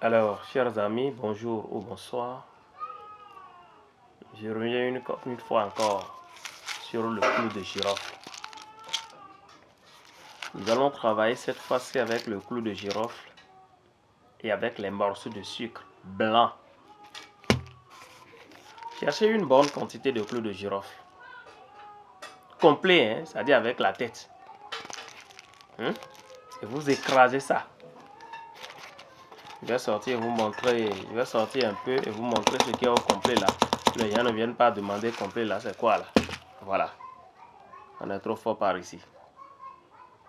Alors, chers amis, bonjour ou bonsoir. Je reviens une fois encore sur le clou de girofle. Nous allons travailler cette fois-ci avec le clou de girofle et avec les morceaux de sucre blanc. Cherchez une bonne quantité de clou de girofle. Complet, hein, c'est-à-dire avec la tête. Et vous écrasez ça. Je vais sortir et vous montrer, je vais sortir un peu et vous montrer ce qui est au complet là. Les gens ne viennent pas demander complet là, c'est quoi là? Voilà. On est trop fort par ici.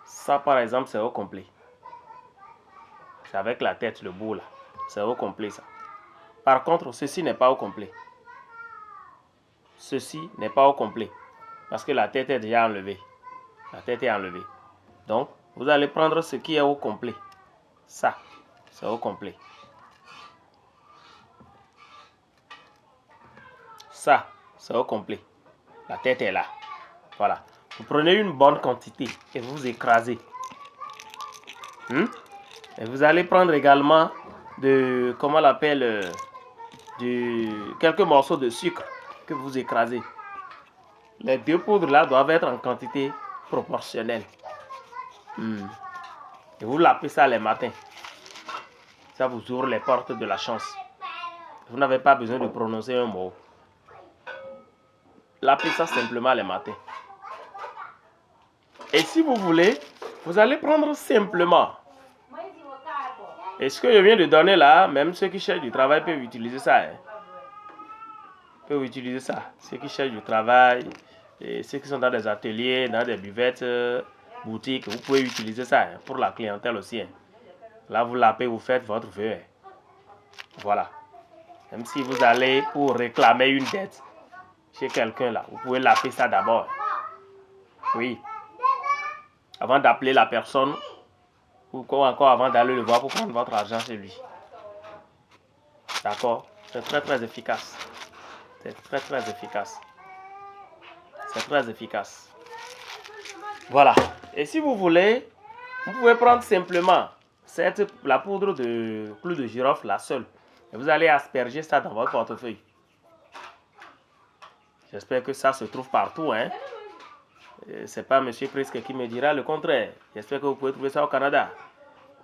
Ça par exemple c'est au complet. C'est avec la tête, le bout là. C'est au complet ça. Par contre, ceci n'est pas au complet. Ceci n'est pas au complet. Parce que la tête est déjà enlevée. La tête est enlevée. Donc, vous allez prendre ce qui est au complet. Ça, c'est au complet. Ça, c'est au complet. La tête est là. Voilà. Vous prenez une bonne quantité et vous écrasez. Et vous allez prendre également de, comment on l'appelle, quelques morceaux de sucre que vous écrasez. Les deux poudres là doivent être en quantité proportionnelle. Et vous lapez ça les matins. Ça vous ouvre les portes de la chance. Vous n'avez pas besoin de prononcer un mot. Lapez ça simplement les matins. Et si vous voulez, vous allez prendre simplement. Et ce que je viens de donner là, même ceux qui cherchent du travail peuvent utiliser ça. Hein. Peuvent utiliser ça. Ceux qui cherchent du travail, et ceux qui sont dans des ateliers, dans des buvettes, boutiques, vous pouvez utiliser ça hein, pour la clientèle aussi. Hein. Là, vous lapez, vous faites votre vœu. Hein. Voilà. Même si vous allez pour réclamer une dette chez quelqu'un là, vous pouvez laper ça d'abord. Oui. Avant d'appeler la personne, ou encore avant d'aller le voir pour prendre votre argent chez lui. D'accord? C'est très très efficace. C'est très très efficace. C'est très efficace. Voilà. Et si vous voulez, vous pouvez prendre simplement la poudre de clou de girofle, la seule. Et vous allez asperger ça dans votre portefeuille. J'espère que ça se trouve partout. Hein? C'est pas M. Prisque qui me dira le contraire. J'espère que vous pouvez trouver ça au Canada.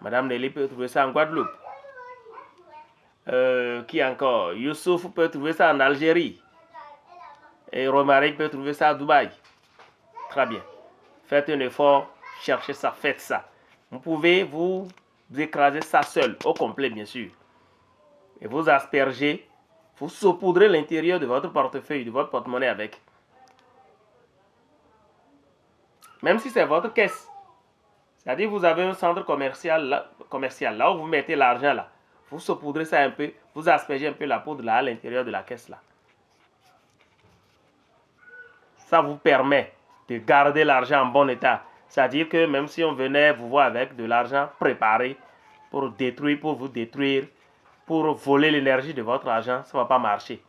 Madame Nelly peut trouver ça en Guadeloupe. Qui encore? Youssouf peut trouver ça en Algérie. Et Romaric peut trouver ça à Dubaï. Très bien. Faites un effort, cherchez ça, faites ça. Vous pouvez vous écraser ça seul, au complet bien sûr. Et vous aspergez, vous saupoudrez l'intérieur de votre portefeuille, de votre porte-monnaie avec. Même si c'est votre caisse. C'est-à-dire vous avez un centre commercial là où vous mettez l'argent là. Vous saupoudrez ça un peu, vous aspergez un peu la poudre là à l'intérieur de la caisse là. Ça vous permet de garder l'argent en bon état. C'est-à-dire que même si on venait vous voir avec de l'argent préparé pour vous détruire, pour voler l'énergie de votre argent, ça ne va pas marcher.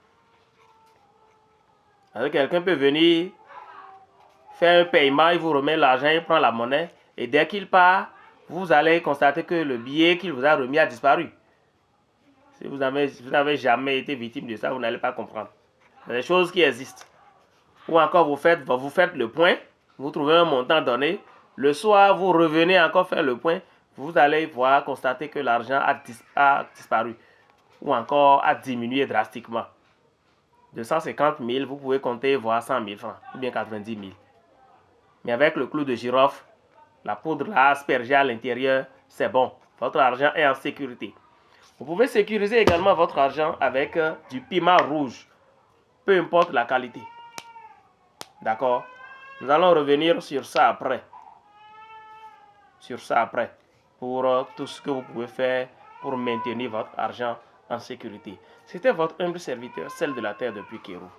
Quelqu'un peut venir faire un paiement, il vous remet l'argent, il prend la monnaie, et dès qu'il part, vous allez constater que le billet qu'il vous a remis a disparu. Si vous n'avez jamais été victime de ça, vous n'allez pas comprendre. C'est des choses qui existent. Ou encore vous faites le point, vous trouvez un montant donné, le soir vous revenez encore faire le point, vous allez constater que l'argent a disparu ou encore a diminué drastiquement. De 150 000, vous pouvez compter voir 100 000 francs ou bien 90 000. Mais avec le clou de girofle, la poudre là aspergée à l'intérieur, c'est bon. Votre argent est en sécurité. Vous pouvez sécuriser également votre argent avec du piment rouge, peu importe la qualité. D'accord? Nous allons revenir sur ça après. Pour tout ce que vous pouvez faire pour maintenir votre argent en sécurité. C'était votre humble serviteur, celle de la terre depuis Kérou.